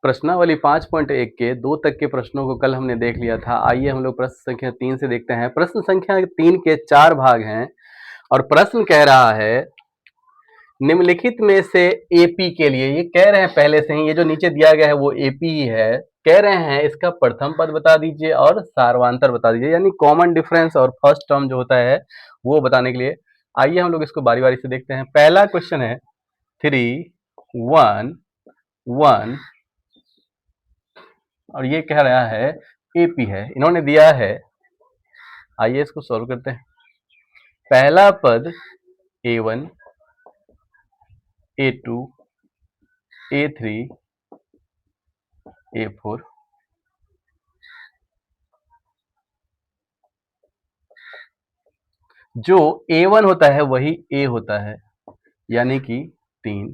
प्रश्नावली 5.1 के 2 तक के प्रश्नों को कल हमने देख लिया था। आइए हम लोग प्रश्न संख्या 3 से देखते हैं। प्रश्न संख्या 3 के 4 भाग हैं और प्रश्न कह रहा है निम्नलिखित में से एपी के लिए, ये कह रहे हैं पहले से ही, ये जो नीचे दिया गया है वो एपी ही है। कह रहे हैं इसका प्रथम पद बता दीजिए और सार्वधातुक बता दीजिए, यानी कॉमन डिफरेंस और फर्स्ट टर्म जो होता है वो बताने के लिए। आइए हम लोग इसको बारी बारी से देखते हैं। पहला क्वेश्चन है 3 1 1 और ये कह रहा है एपी है, इन्होंने दिया है। आइए इसको सॉल्व करते हैं। पहला पद A1 A2 A3 A4, जो A1 होता है वही A होता है, यानी कि 3।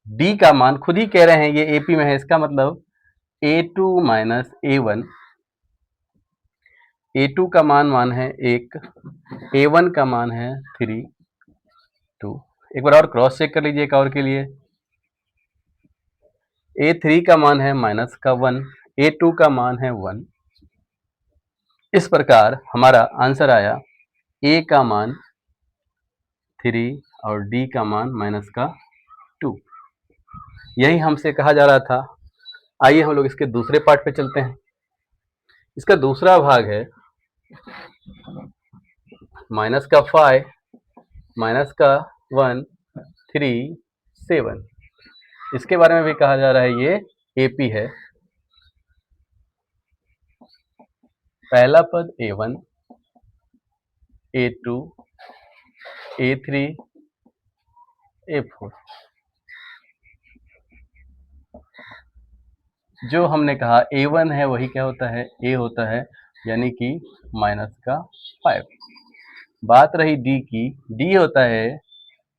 D का मान खुद ही कह रहे हैं ये AP में है, इसका मतलब A2 माइनस A1। A2 का मान है 1, A1 का मान है 3 2। एक बार और क्रॉस चेक कर लीजिए एक और के लिए। A3 का मान है माइनस का 1, A2 का मान है 1। इस प्रकार हमारा आंसर आया A का मान 3 और D का मान माइनस का 2। यही हमसे कहा जा रहा था। आइए हम लोग इसके दूसरे पार्ट पे चलते हैं। इसका दूसरा भाग है माइनस का 5 माइनस का 1 3 7। इसके बारे में भी कहा जा रहा है ये एपी है। पहला पद A1 A2 A3 A4, जो हमने कहा A1 है वही क्या होता है A होता है, यानी कि माइनस का 5। बात रही D की, D होता है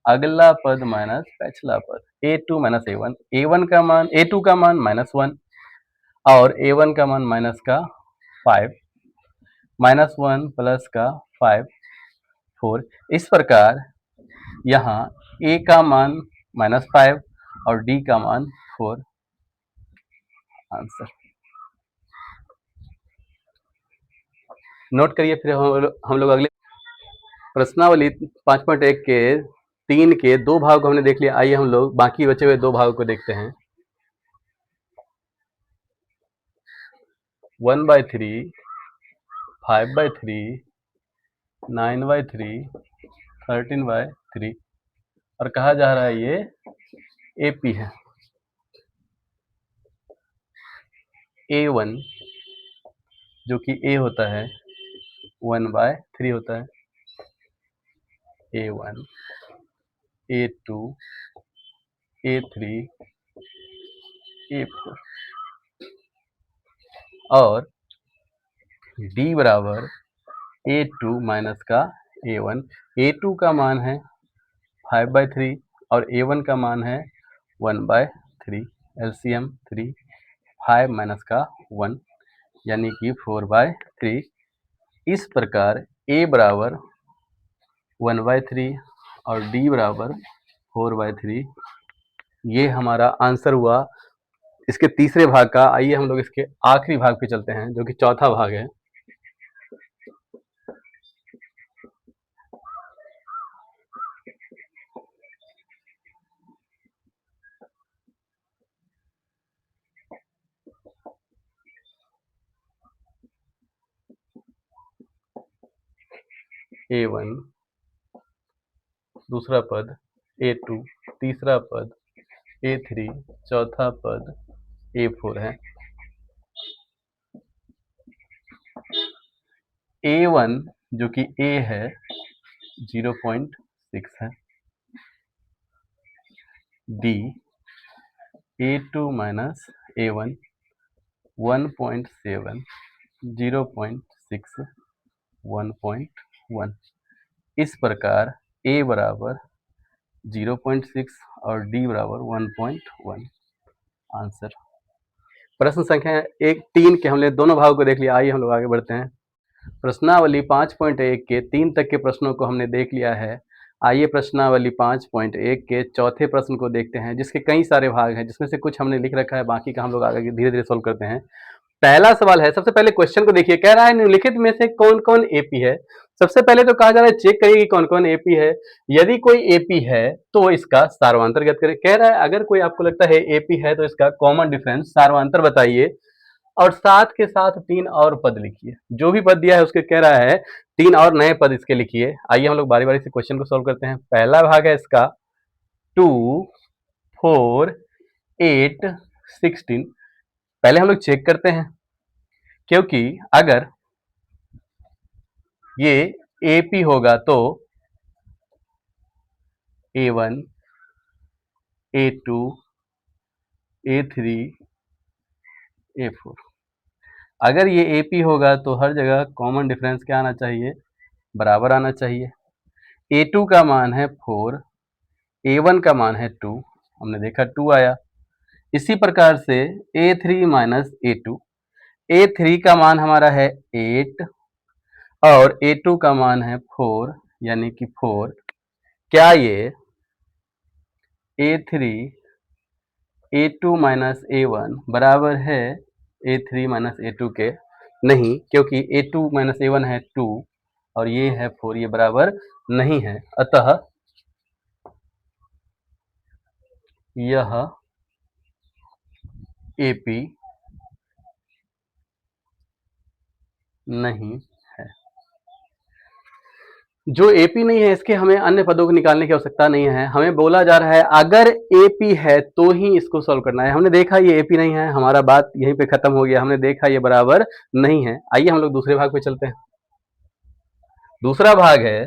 अगला पद माइनस पिछला पद। A2 माइनस A1, A1 का मान A2 का मान माइनस 1 और A1 का मान माइनस का 5, माइनस 1 प्लस का 5 4। इस प्रकार यहाँ A का मान माइनस 5 और D का मान 4। आंसर नोट करिए। फिर हम लोग अगले प्रश्नावली 5.1 के 3 के 2 भाग को हमने देख लिया। आइए हम लोग बाकी बचे हुए 2 भागों को देखते हैं। 1/3 5/3 9/3 13/3 और कहा जा रहा है ये एपी है। A1 जो कि A होता है 1/3 होता है। A1 A2 A3 A4 और D बराबर A2 माइनस का A1। A2 का मान है 5/3 और A1 का मान है 1/3। LCM 3, 5 माइनस का 1 यानी कि 4/3। इस प्रकार A बराबर 1/3 और D बराबर 4/3, ये हमारा आंसर हुआ इसके तीसरे भाग का। आइए हम लोग इसके आखिरी भाग पे चलते हैं, जो कि चौथा भाग है। A1 दूसरा पद, A2 तीसरा पद, A3 चौथा पद, A4 है। A1 जो कि A है 0.6 है। D A2 minus A1 1.7 0.6 1.1। इस प्रकार A बराबर 0.6 और D बराबर 1.1। आंसर प्रश्न संख्या 3 के हमने दोनों भागों को देख लिया। आइए हम लोग आगे बढ़ते हैं। प्रश्नावली 5.1 के 3 तक के प्रश्नों को हमने देख लिया है। आइए प्रश्नावली 5.1 के चौथे प्रश्न को देखते हैं, जिसके कई सारे भाग हैं, जिसमें से कुछ हमने लिख रखा है, बाकी का हम लोग आगे धीरे-धीरे सॉल्व करते हैं। पहला सवाल है, सबसे पहले क्वेश्चन को देखिए, कह रहा है निम्नलिखित में से कौन-कौन एपी है? सबसे पहले तो कहा जा रहा है चेक करिए कि कौन-कौन एपी है। यदि कोई एपी है तो इसका सारवांतर ज्ञात करें। कह रहा है अगर कोई आपको लगता है एपी है तो इसका कॉमन डिफरेंस सारवांतर बताइए और साथ के साथ 3 और पद लिखिए। जो भी पद दिया है उसके कह रहा है 3 और नए पद इसके लिखिए। आइए हम लोग बारी-बारी से क्वेश्चन को सॉल्व करते हैं। पहला भाग है इसका 2, 4, 8, 16। पहले हम लोग चेक करते हैं, क्योंकि अगर ये एपी होगा तो A1, A2, A3, A4। अगर ये एपी होगा तो हर जगह कॉमन डिफरेंस क्या आना चाहिए? बराबर आना चाहिए। A2 का मान है 4, A1 का मान है 2, हमने देखा 2 आया। इसी प्रकार से A3 माइनस A2, A3 का मान हमारा है 8 और A2 का मान है 4, यानी कि 4। क्या ये A3 A2 माइनस A1 बराबर है A3 माइनस A2 के? नहीं, क्योंकि A2 माइनस A1 है 2 और ये है 4, ये बराबर नहीं है। अतः यह एपी नहीं है। जो एपी नहीं है इसके हमें अन्य पदों को निकालने की आवश्यकता नहीं है। हमें बोला जा रहा है अगर एपी है तो ही इसको सॉल्व करना है। हमने देखा ये एपी नहीं है, हमारा बात यहीं पे खत्म हो गया। हमने देखा ये बराबर नहीं है। आइए हम लोग दूसरे भाग पे चलते हैं। दूसरा भाग है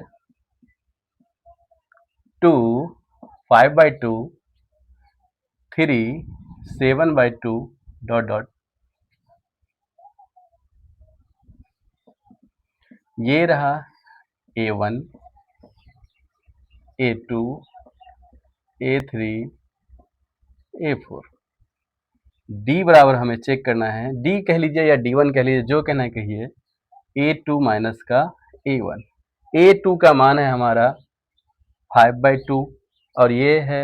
2, 5/2, 3, 7/2 डॉट डॉट। ये रहा A1, A2, A3, A4। D बराबर हमें चेक करना है, डी कह लीजिए या D1 कह लीजिए, जो कहना है कहिए। A2 माइनस का A1। A2 का मान है हमारा 5/2 और ये है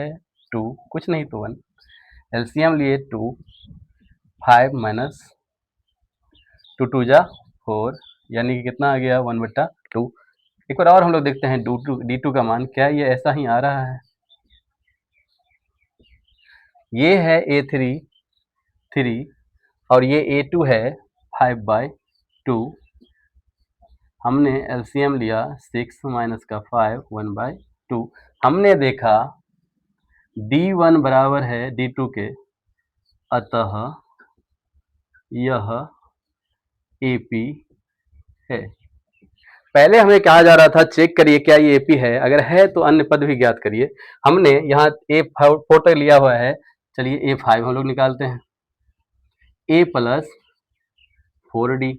2, कुछ नहीं तो 1। एलसीएम लिए 2, 5 माइनस 2 2 जा 4, यानी कि कितना आ गया 1/2। एक बार और हम लोग देखते हैं D2 का मान, क्या ये ऐसा ही आ रहा है? ये है A3 3 और ये A2 है 5/2। हमने एलसीएम लिया 6 माइनस का 5 1/2। हमने देखा D1 बराबर है D2 के, अतः यह एपी है। पहले हमें कहा जा रहा था चेक करिए क्या ये एपी है, अगर है तो अन्य पद भी ज्ञात करिए। हमने यहाँ A4 तक लिया हुआ है, चलिए A5 हम लोग निकालते हैं। A plus 4D,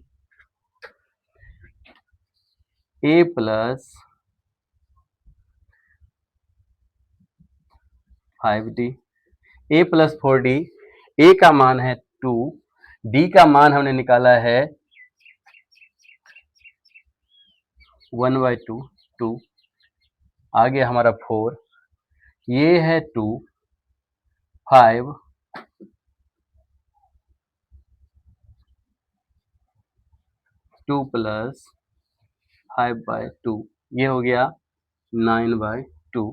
A plus 5D, A plus 4D। A का मान है 2, D का मान हमने निकाला है 1/2, 2। आ गया हमारा 4, ये है 2, 5, 2 प्लस 5/2, ये हो गया 9/2।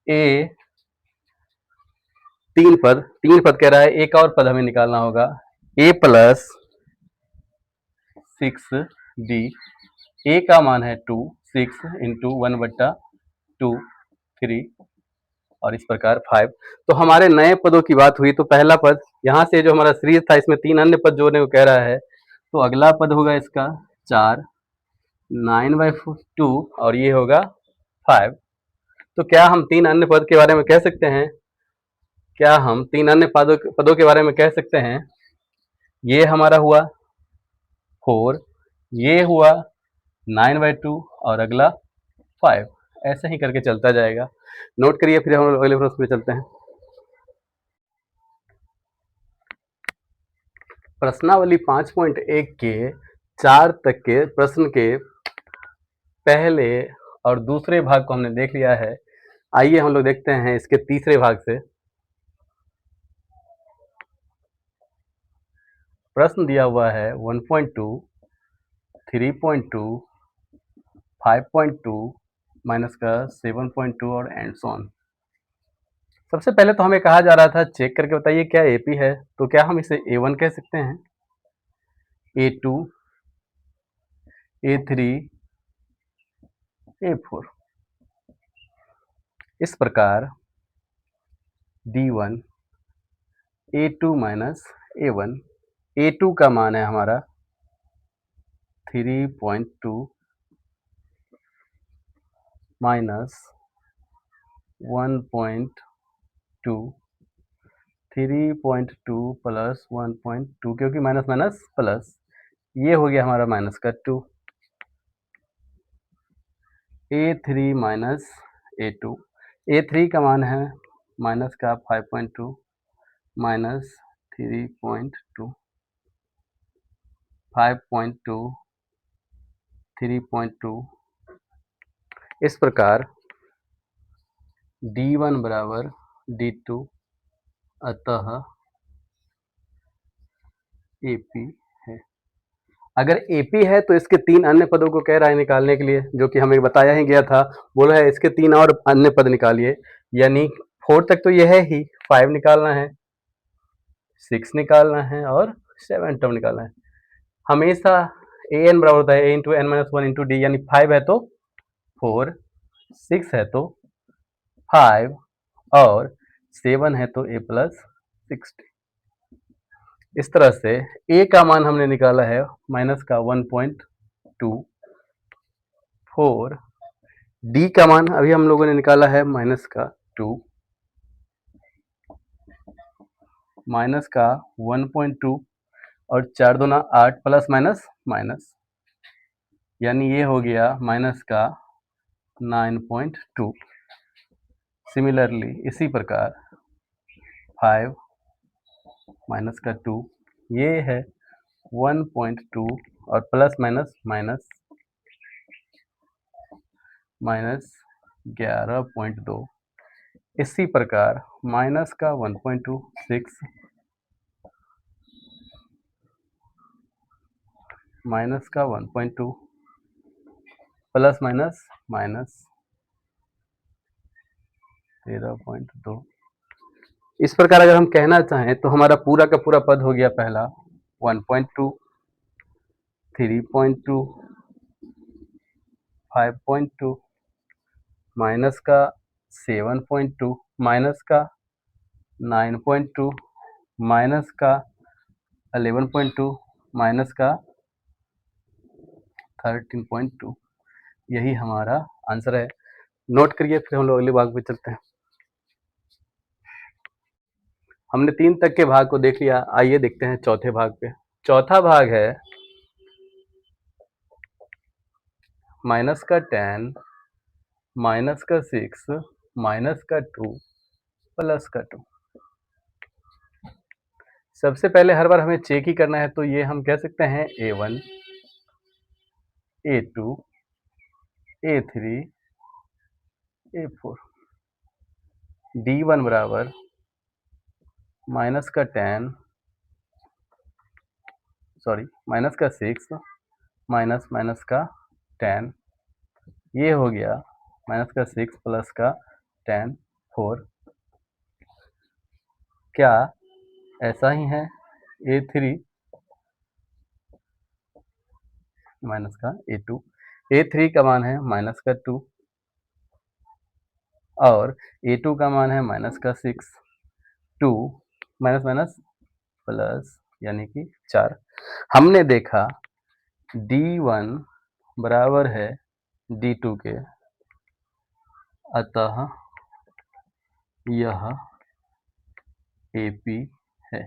ए तीन पद कह रहा है, एक और पद हमें निकालना होगा। A प्लस 6D, A का मान है 2, 6 इंटू 1/2, 3 और इस प्रकार 5। तो हमारे नए पदों की बात हुई तो पहला पद यहाँ से जो हमारा सीरीज था इसमें 3 अन्य पद जोड़ने को कह रहा है, तो अगला पद होगा इसका 4, 9/2 और ये होगा 5। तो क्या हम 3 अन्य पद के बारे में कह सकते हैं? क्या हम 3 अन्य पदों के बारे में कह सकते हैं? ये हमारा हुआ 4, ये हुआ 9/2 और अगला 5। ऐसे ही करके चलता जाएगा। नोट करिए, फिर हम अगले प्रश्न पे चलते हैं। प्रश्नावली 5.1 के 4 तक के प्रश्न के पहले और दूसरे भाग को हमने देख लिया है। आइए हम लोग देखते हैं इसके तीसरे भाग से। प्रश्न दिया हुआ है 1.2, 3.2, 5.2 माइनस का 7.2 और एंड सो ऑन। सबसे पहले तो हमें कहा जा रहा था चेक करके बताइए क्या एपी है, तो क्या हम इसे A1 कह सकते हैं, A2, A3, A4। इस प्रकार D1 A2 minus A1, A2 का मान है हमारा 3.2 माइनस 1.2, 3.2 प्लस 1.2, क्योंकि माइनस माइनस प्लस, ये हो गया हमारा माइनस का 2। A3 माइनस A2, A3 का मान है माइनस का 5.2 माइनस 3.2, 5.2, 3.2। इस प्रकार D1 बराबर D2, अतः AP है। अगर AP है तो इसके 3 अन्य पदों को कह रहा है निकालने के लिए, जो कि हमें बताया ही गया था। बोला है इसके 3 और अन्य पद निकालिए, यानी 4 तक तो ये है ही, 5 निकालना है, 6 निकालना है और 7 टर्म निकालना है। हमेशा an बराबर होता है a into n minus one into d, यानी 5 है तो 4, 6 है तो 5 और 7 है तो a प्लस 60। इस तरह से a का मान हमने निकाला है माइनस का 1.24, d का मान अभी हम लोगों ने निकाला है माइनस का 2, माइनस का 1.2 और 4 दूना 8 प्लस माइनस माइनस, यानी ये हो गया माइनस का 9.2। सिमिलरली इसी प्रकार 5 माइनस का 2, ये है 1.2 और प्लस माइनस माइनस, माइनस 11.2। इसी प्रकार माइनस का 1.2, 6 माइनस का 1.2 प्लस माइनस माइनस 13.2। इस प्रकार अगर हम कहना चाहें तो हमारा पूरा का पूरा पद हो गया पहला 1.2, 3.2, 5.2 माइनस का 7.2 माइनस का 9.2 माइनस का 11.2 माइनस का 13.2। यही हमारा आंसर है। नोट करिए, फिर हम लोग अगले भाग पे चलते हैं। हमने 3 तक के भाग को देख लिया, आइए देखते हैं चौथे भाग पे। चौथा भाग है माइनस का 10 माइनस का 6 माइनस का 2 प्लस का 2। सबसे पहले हर बार हमें चेक ही करना है, तो ये हम कह सकते हैं A1, A2, A3, A4। D1 बराबर माइनस का 10 माइनस का 6 माइनस माइनस का 10, ये हो गया माइनस का 6 प्लस का 10, 4। क्या ऐसा ही है A3 माइनस का A2, A3 का मान है माइनस का 2 और A2 का मान है माइनस का 6, 2 माइनस माइनस प्लस, यानी कि 4। हमने देखा D1 बराबर है D2 के, अतः यह AP है।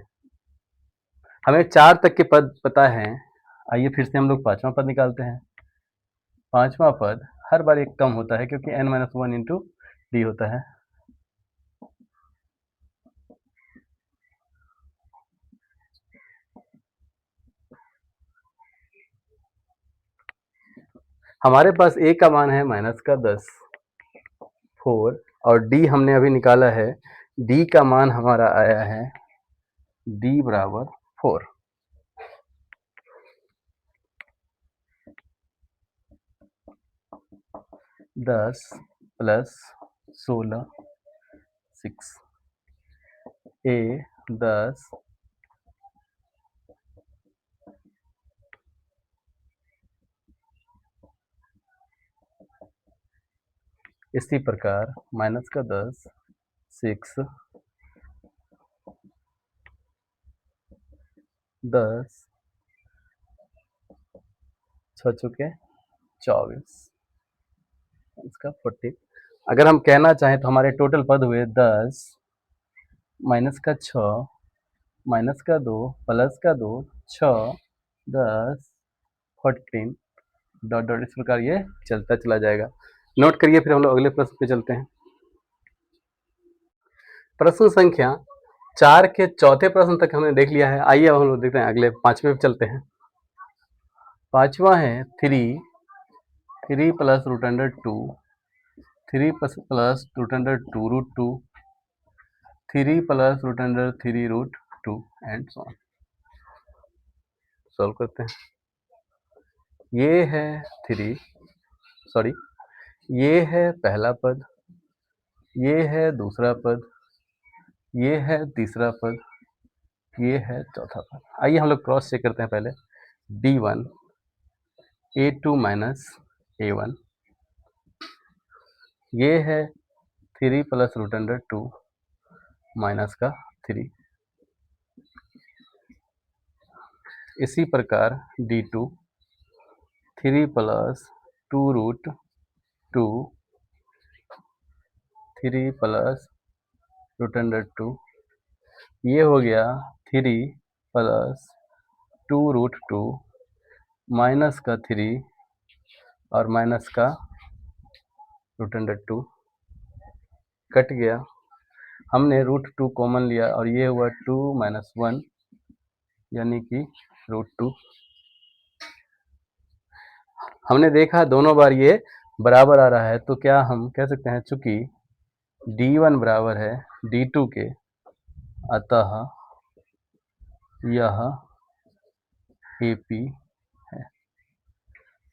हमें 4 तक के पद पता है, आइए फिर से हम लोग पांचवा पद निकालते हैं। पांचवा पद हर बार एक कम होता है, क्योंकि n minus one into D होता है। हमारे पास a का मान है -10, 4, और d हमने अभी निकाला है, d का मान हमारा आया है d बराबर 4। दस प्लस 16, 6, a 10, इसी प्रकार -10, 6, 10, 6 चुके 24, इसका 40। अगर हम कहना चाहें तो हमारे टोटल पद हुए 10 माइनस का 6 माइनस का 2 प्लस का 2, 6, 10, 14, डॉट डॉट, इस प्रकार ये चलता चला जाएगा। नोट करिए, फिर हम लोग अगले प्रश्न पे चलते हैं। प्रश्न संख्या 4 के चौथे प्रश्न तक हमने देख लिया है। आइए अब हम लोग देखते हैं अगले 5वें पे चलते हैं। 5वां है 3 plus root under 2, 3 plus root under 2 root 2, 3 plus root under 3 root 2 and so on. Solve करते हैं। ये है 3, सॉरी, ये है पहला पद, ये है दूसरा पद, ये है तीसरा पद, ये है चौथा पद। आइए हम लोग क्रॉस चेक करते हैं पहले। d1 a2 माइनस a1, ये है 3 प्लस रूट अंडर 2 माइनस का 3, इसी प्रकार d2 3 plus 2 root 2, 3 plus root under 2, ये हो गया 3 प्लस 2 रूट 2 माइनस का 3 और माइनस का रूट अंडर 2, कट गया। हमने रूट 2 कॉमन लिया और ये हुआ 2 माइनस 1 यानी कि रूट 2। हमने देखा दोनों बार ये बराबर आ रहा है, तो क्या हम कह सकते हैं चूंकि d1 बराबर है d2 के, अतः यह AP है।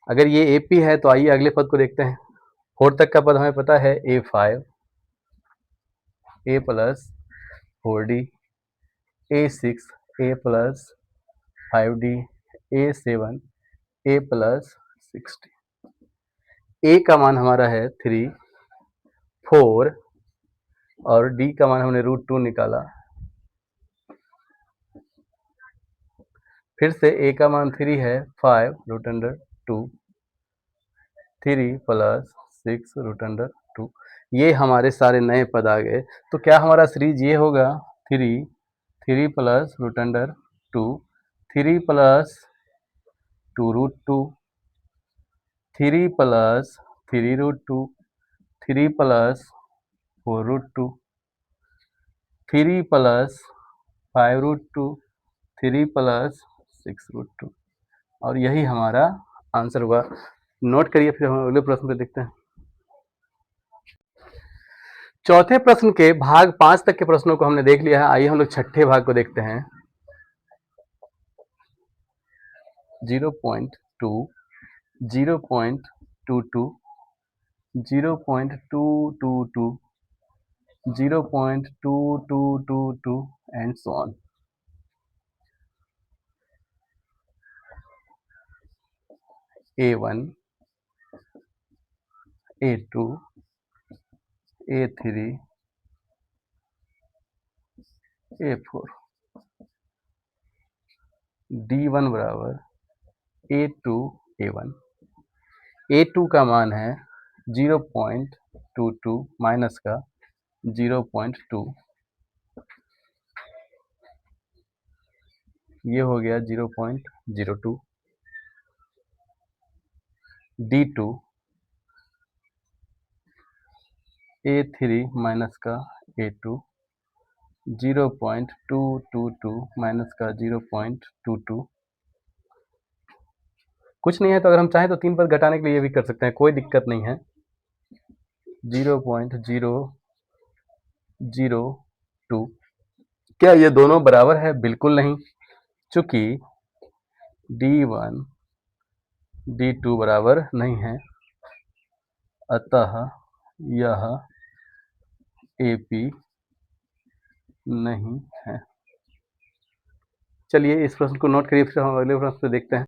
अगर ये AP है तो आइए अगले पद को देखते हैं। 4 तक का पद हमें पता है A5, A plus 4D, A6, A plus 5D, A7, A plus 6D। A का मान हमारा है 3, 4 और D का मान हमने रूट 2 निकाला। फिर से A का मान 3 है, 5 root under 2, 3 plus 6 root under 2। ये हमारे सारे नए पद आ गए। तो क्या हमारा सीरीज ये होगा 3 plus root under 2, 3 plus 2 root 2, 3 plus 3 root 2, 3 plus 4 root 2, 3 plus 5 root 2, 3 plus 6 root 2, और यही हमारा आंसर हुआ। नोट करिए, फिर हम अगले प्रश्न पे देखते हैं। चौथे प्रश्न के भाग 5 तक के प्रश्नों को हमने देख लिया है। आइए हम लोग छठे भाग को देखते हैं। 0.2, 0.22, 0.222, 0.2222 and so on. A1, A2, A3, A4, D1 बराबर A2 A1। A2 का मान है 0.22 माइनस का 0.2, ये हो गया 0.02। D2 A3 माइनस का A2, 0.222 माइनस का 0.22, कुछ नहीं है तो अगर हम चाहें तो 3 पद घटाने के लिए ये भी कर सकते हैं, कोई दिक्कत नहीं है। 0.002 क्या ये दोनों बराबर है? बिल्कुल नहीं, चूंकि D1 D2 बराबर नहीं है, अतः यह AP नहीं है। चलिए इस प्रश्न को नोट करिए, फिर हम अगले प्रश्न पे देखते हैं।